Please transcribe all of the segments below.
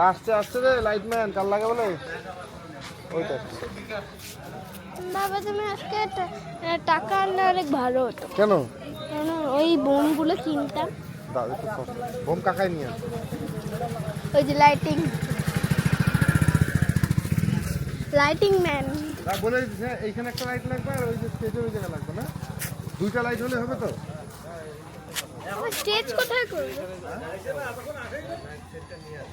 আসছে আসছে রে লাইটম্যান, কাল লাগে বলে ওইটা। বাবা তুমি আজকে টাকা আনলে অনেক ভালো হতো। কেন? কেন ওই বোমগুলো কিনতাম। দাদা তো বোম কাকাই নিয়ে আসবে। ওই যে লাইটিং ম্যান। বলে দিচ্ছে এইখানে একটা লাইট লাগবে আর ওই যে স্টেজে ওই জায়গা লাগবে না, দুইটা লাইট হলে হবে তো। স্টেজ কোথায় করবে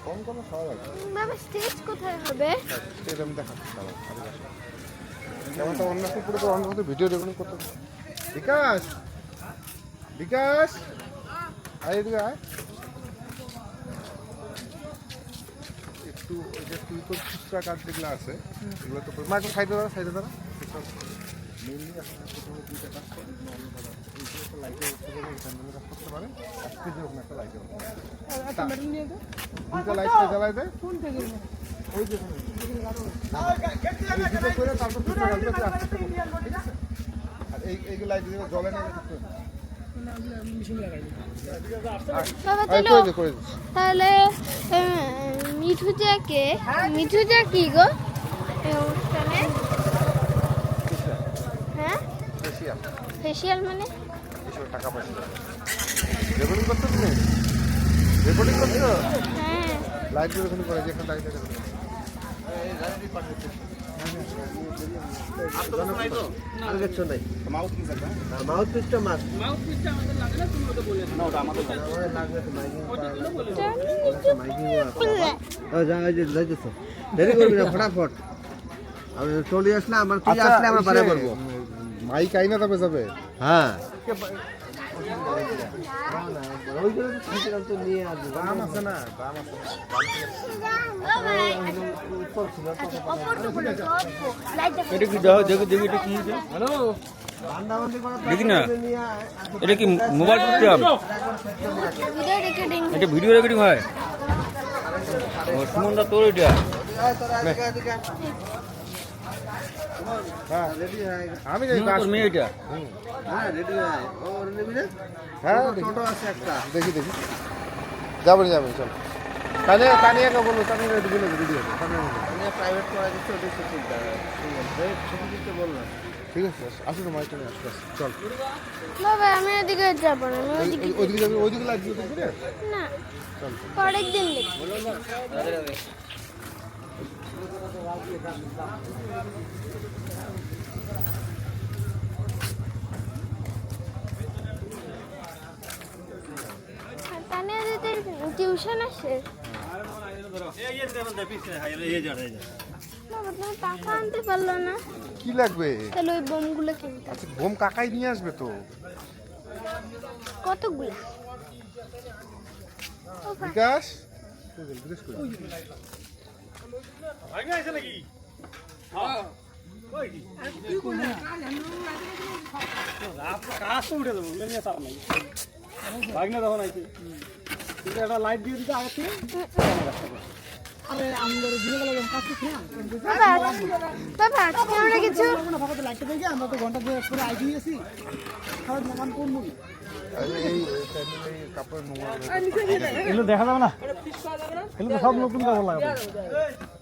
কম কোনো খাওয়া লাগবে বাবা? স্টেজ কোথায় হবে? স্টেজ আমি দেখাচ্ছি দাঁড়াও, যেমন তো অন্য পুরো তো অন্য ভিডিও রেকর্ডিং করতে। বিকাশ বিকাশ আয় এদিকে আয় একটু। ওই যে তুই তো খুচরা কাজ যেগুলো আছে এগুলো তো মা একটু সাইডে দাঁড়া, সাইডে দাঁড়া। মেনলি এখন প্রথমে দুইটা কাজ করে, একটা লাইটে প্যান্ডেলের কাজ করতে পারে, আজকে যে ওখানে একটা লাইটে দুইটা লাইটটা জ্বালাই দেয় ওই যে দুটো করে তারপর খুচরা কাজগুলো তুই আস্তে আস্তে করবি, ঠিক আছে? আর এই লাইট যেগুলো জ্বলে না তাহলে মিঠুজা কি গো এই অনুষ্ঠানে? হ্যাঁ ফেসিয়াল মানে টাকা পয়সা রেকর্ডিং করছো তুমি? রেকর্ডিং করছো? হ্যাঁ লাইট রেকর্ডিং করে যেখানে লাইট দেরি করবি না, ফটাফট চলে আসলে আমার তুই আসলে আমরা বারে করবো। মাইক আইনা তবে যাবে। হ্যাঁ দাম আছে না, দাম আছে। এটা কি দাও, দেখি দেখি এটা কি হ্যালো দেখি না, এটা কি মোবাইল প্রোগ্রাম? এটা ভিডিও রেকর্ডিং হয়? ও সুমনদা তোর এটা আমি তোর মেয়ে এটা? হ্যাঁ দেখি দেখি যাবেন যাবেন চলো। কানিয়াকে বলো, কানিয়া ভিডিও প্রাইভেট করা দিচ্ছে, ওটা বললাম ঠিক আছে। আসুন মাইক নিয়ে আসো, চল। বাবা আমি ওদিকে যাবো না, আমি ওইদিকে যাবি, ওইদিকে লাগবে না পরের দিন দেখি। তানিয়া দিদির টিউশন আছে। বাবা তুমি টাকা আনতে পারলো না? কি লাগবে? তাহলে ওই বোমগুলো কিনতে। আচ্ছা বোম কাকাই নিয়ে আসবে তো। কতগুলো? বিকাশ লাইট দিয়ে দিতে আগে থেকে বাবা আজকে আমরা কিছু আমরা তো ঘন্টা করে আইডি দিয়েছি, এগুলো দেখা যাবে না, এগুলো তো সব নতুন কাপড় লাগাবো।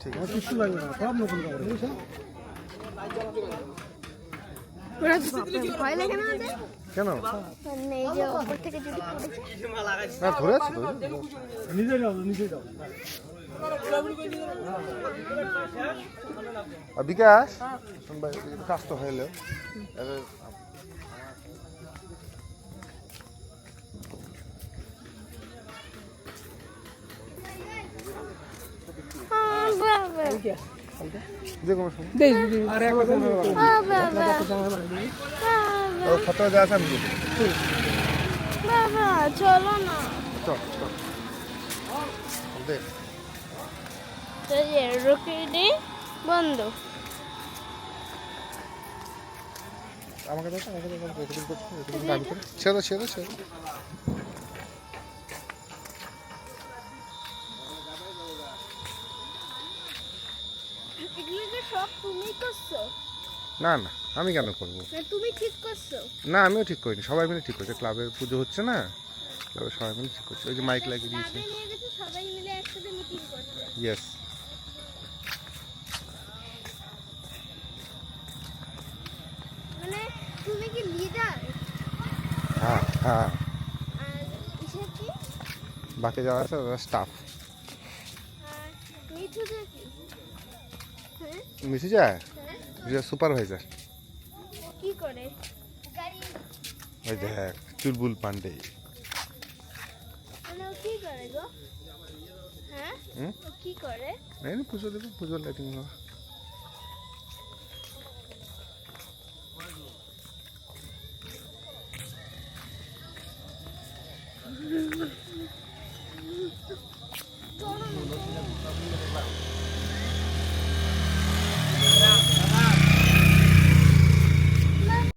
ঠিক আছে, কিছু লাগবে না, সব নতুন কাপড়। ভয় লাগে না ওদের? কেন? এই যে উপর থেকে যদি পড়েছে। না ধরে আছি তো। নিজে যাও, নিজে যাও। আর বিকাশ কাজ তো হইলো যে কোনো ফটো দেওয়া আছে আমি বাবা চলো না। চল চল দেখ রকেটে বন্ধ। আমাকে দেখো, আমাকে দেখো, রেকর্ডিং করছি, রেকর্ডিং দাবি করে ছেড়ে ছেড়ে ছেড়ে। এগুলো যে সব তুমি করছো? না না আমি কেন করবো? না তুমি ঠিক করছো? না আমিও ঠিক করিনি, সবাই মিলে ঠিক করছে। ক্লাবের পুজো হচ্ছে না, ক্লাবের সবাই মিলে ঠিক করছে। ওই যে মাইক লাগিয়ে দিয়েছে। সবাই মিলে একসাথে মিটিং করছে। ইয়েস। মানে তুমি কি লিডার? হ্যাঁ হ্যাঁ, আর ইসে কি? বাকি যারা আছে ওরা স্টাফ। আর মিঠুটা কি? হ্যাঁ মিশে যায়, হ্যাঁ সুপারভাইজার। কি করে? গাড়ি ওই দেখ চুলবুল পান্ডে। মানে ও কি করে গো? হ্যাঁ হুম? ও কি করে? এই না, পুজো দেবো, পুজোর লাইটিং হবে।